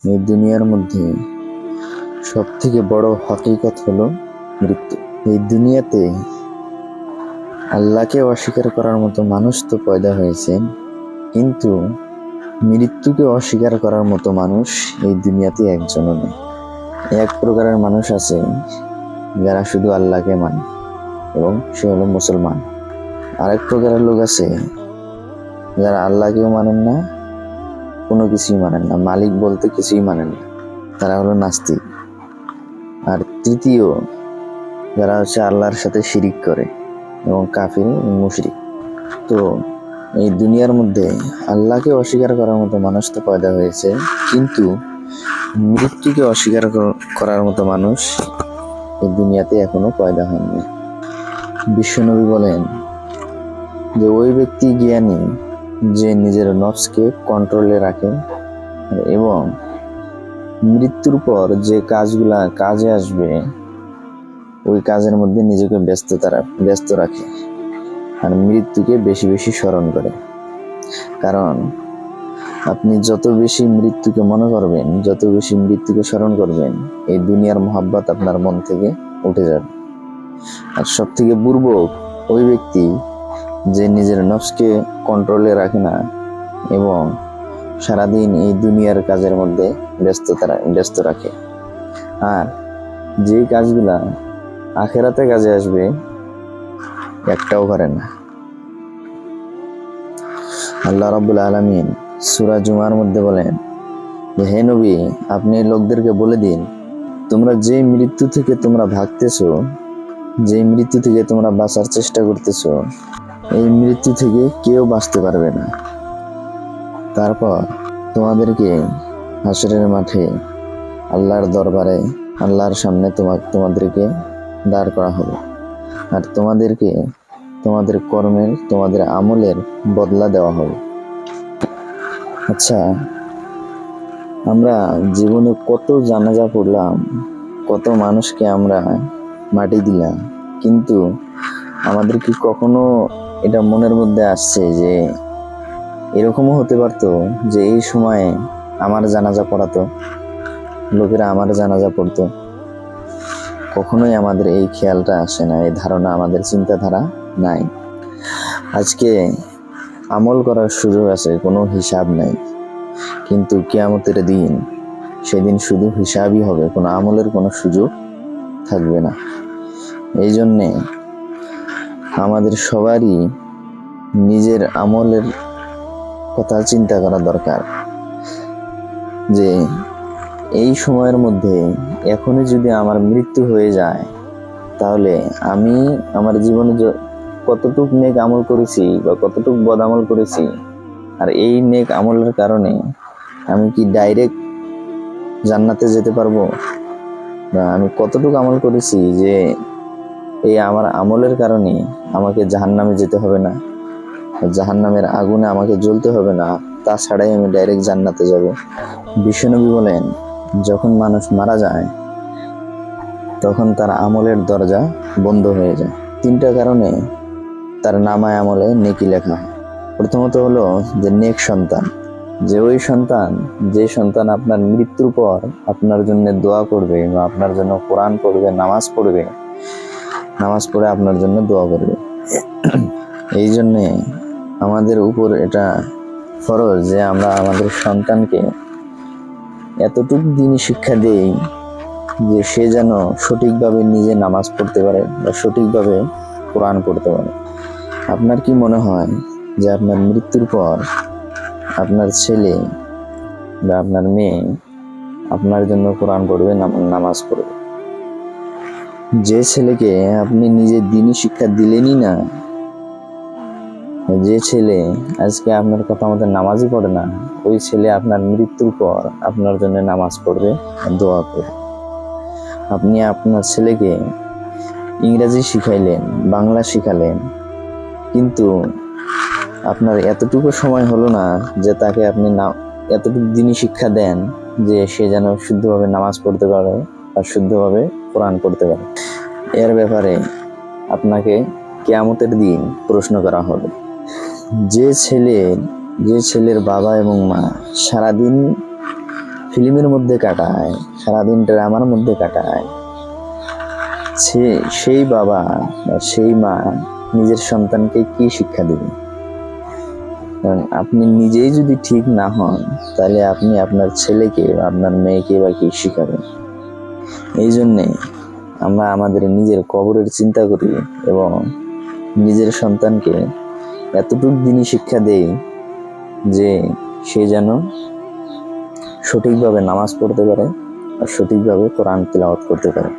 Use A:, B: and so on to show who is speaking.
A: এই দুনিয়ার মধ্যে সব থেকে বড় হকিকত হলো মৃত্যু। এই দুনিয়াতে আল্লাহকে অস্বীকার করার মতো মানুষ তো পয়দা হয়েছে, কিন্তু মৃত্যুকে অস্বীকার করার মতো মানুষ এই দুনিয়াতে একজনও নেই। এক প্রকারের মানুষ আছে যারা শুধু আল্লাহকে মানে এবং সে হলো মুসলমান। আরেক প্রকারের লোক আছে যারা আল্লাহকেও মানেন না, কোনো কিছুই মানেন না, মালিক বলতে কিছুই মানেন না, তারা হলো নাস্তিক। আর তৃতীয় যারা হচ্ছে আল্লাহর সাথে শিরিক করে এবং কাফির মুশরিক। তো এই দুনিয়ার মধ্যে আল্লাহকে অস্বীকার করার মতো মানুষ তো পয়দা হয়েছে, কিন্তু মৃত্যুকে অস্বীকার করার মতো মানুষ এই দুনিয়াতে এখনো পয়দা হয়নি। বিশ্বনবী বলেন যে ওই ব্যক্তি জ্ঞানী যে নিজের নফসকে কন্ট্রোলে রাখে এবং মৃত্যুর পর যে কাজগুলা কাজে আসবে ওই কাজের মধ্যে নিজেকে ব্যস্ত রাখে আর মৃত্যুকে বেশি বেশি স্মরণ করে। কারণ আপনি যত বেশি মৃত্যুকে মনে করবেন, যত বেশি মৃত্যুকে স্মরণ করবেন, এই দুনিয়ার মোহাব্বত আপনার মন থেকে উঠে যাবে। আর সব থেকে বুর্বক ওই ব্যক্তি যে নিজের নফসকে কন্ট্রোলে রাখে না এবং সারাদিন এই দুনিয়ার কাজের মধ্যে ব্যস্ত রাখে, আর যে কাজগুলা আখেরাতে কাজে আসবে একটাও করে না। আল্লাহ রাব্বুল আলামিন সূরা জুমার মধ্যে বলেন যে হে নবী, আপনি লোকদেরকে বলে দিন, তোমরা যে মৃত্যু থেকে তোমরা ভাগতেছো, যে মৃত্যু থেকে তোমরা বাঁচার চেষ্টা করতেছো, এই মৃত্যু থেকে কেউ বাঁচতে পারবে না। তারপর তোমাদেরকে হাসরের মাঠে আল্লাহর দরবারে আল্লাহর সামনে তোমাদেরকে দাঁড় করা হবে, আর তোমাদেরকে তোমাদের কর্মের, তোমাদের আমলের বদলা দেওয়া হবে। আচ্ছা, আমরা জীবনে কত জানাজা পড়লাম, কত মানুষকে আমরা মাটি দিলাম, কিন্তু আমাদের কি কখনো এটা মনের মধ্যে আসছে যে এরকমও হতে পারতো যে এই সময়ে আমার জানাজা পড়াতো, লোকেরা আমার জানাজা পড়তো? কখনোই আমাদের এই খেয়ালটা আসে না, এই ধারণা আমাদের চিন্তাধারা নাই। আজকে আমল করার সুযোগ আছে, কোনো হিসাব নাই, কিন্তু কিয়ামতের দিন সেদিন শুধু হিসাবই হবে, কোনো আমলের কোনো সুযোগ থাকবে না। এই জন্যে আমাদের সবারই নিজের আমলের কথা চিন্তা করা দরকার, যে এই সময়ের মধ্যে এখনই যদি আমার মৃত্যু হয়ে যায়, তাহলে আমি আমার জীবনে কতটুক নেক আমল করেছি বা কতটুক বদ আমল করেছি, আর এই নেক আমলের কারণে আমি কি ডাইরেক্ট জান্নাতে যেতে পারবো, না আমি কতটুকু আমল করেছি যে এই আমার আমলের কারণে আমাকে জাহান্নামে যেতে হবে না, জাহান্নামের আগুনে আমাকে জ্বলতে হবে না, তাছাড়াই আমি ডাইরেক্ট জান্নাতে যাব। বিশ্বনবী বলেন, যখন মানুষ মারা যায় তখন তার আমলের দরজা বন্ধ হয়ে যায়। তিনটা কারণে তার নামায় আমলে নেকি লেখা হয়। প্রথমত হলো যে নেক সন্তান, যে ওই সন্তান, যে সন্তান আপনার মৃত্যুর পর আপনার জন্য দোয়া করবে বা আপনার জন্য কোরআন পড়বে, নামাজ পড়ে আপনার জন্য দোয়া করবে। এই জন্যে আমাদের উপর এটা ফরজ যে আমরা আমাদের সন্তানকে এতটুকু দিনই শিক্ষা দেই যে সে যেন সঠিকভাবে নিজে নামাজ পড়তে পারে বা সঠিকভাবে কোরআন পড়তে পারে। আপনার কি মনে হয় যে আপনার মৃত্যুর পর আপনার ছেলে বা আপনার মেয়ে আপনার জন্য কোরআন পড়বে, নামাজ পড়বে? যে ছেলেকে আপনি নিজে দিনই শিক্ষা দিলেনই না, যে ছেলে আজকে আপনার কথা মতো নামাজই পড়ে না, ওই ছেলে আপনার মৃত্যুর পর আপনার জন্য নামাজ পড়বে, দোয়া করবে। আপনি আপনার ছেলেকে ইংরেজি শিখাইলেন, বাংলা শিখালেন, কিন্তু আপনার এতটুকু সময় হলো না যে তাকে আপনি এতটুকু দিনই শিক্ষা দেন যে সে যেন শুদ্ধভাবে নামাজ পড়তে পারে আর শুদ্ধভাবে কোরআন পড়তে পারে। এর ব্যাপারে আপনাকে কিয়ামতের দিন প্রশ্ন করা হবে। যে ছেলের বাবা এবং মা সারাদিন ফিল্মের মধ্যে কাটায়, সারাদিন ড্রামার মধ্যে কাটায়, সেই বাবা বা সেই মা নিজের সন্তানকে কি শিক্ষা দিবে? কারণ আপনি নিজেই যদি ঠিক না হন, তাহলে আপনি আপনার ছেলেকে বা আপনার মেয়েকে বা কি শিখাবেন? এই জন্যে আমরা আমাদের নিজের কবরের চিন্তা করি এবং নিজের সন্তানকে এতটুকু দিনই শিক্ষা দেই যে সে যেন সঠিকভাবে নামাজ পড়তে পারে আর সঠিকভাবে কোরআন তিলাওয়াত করতে পারে।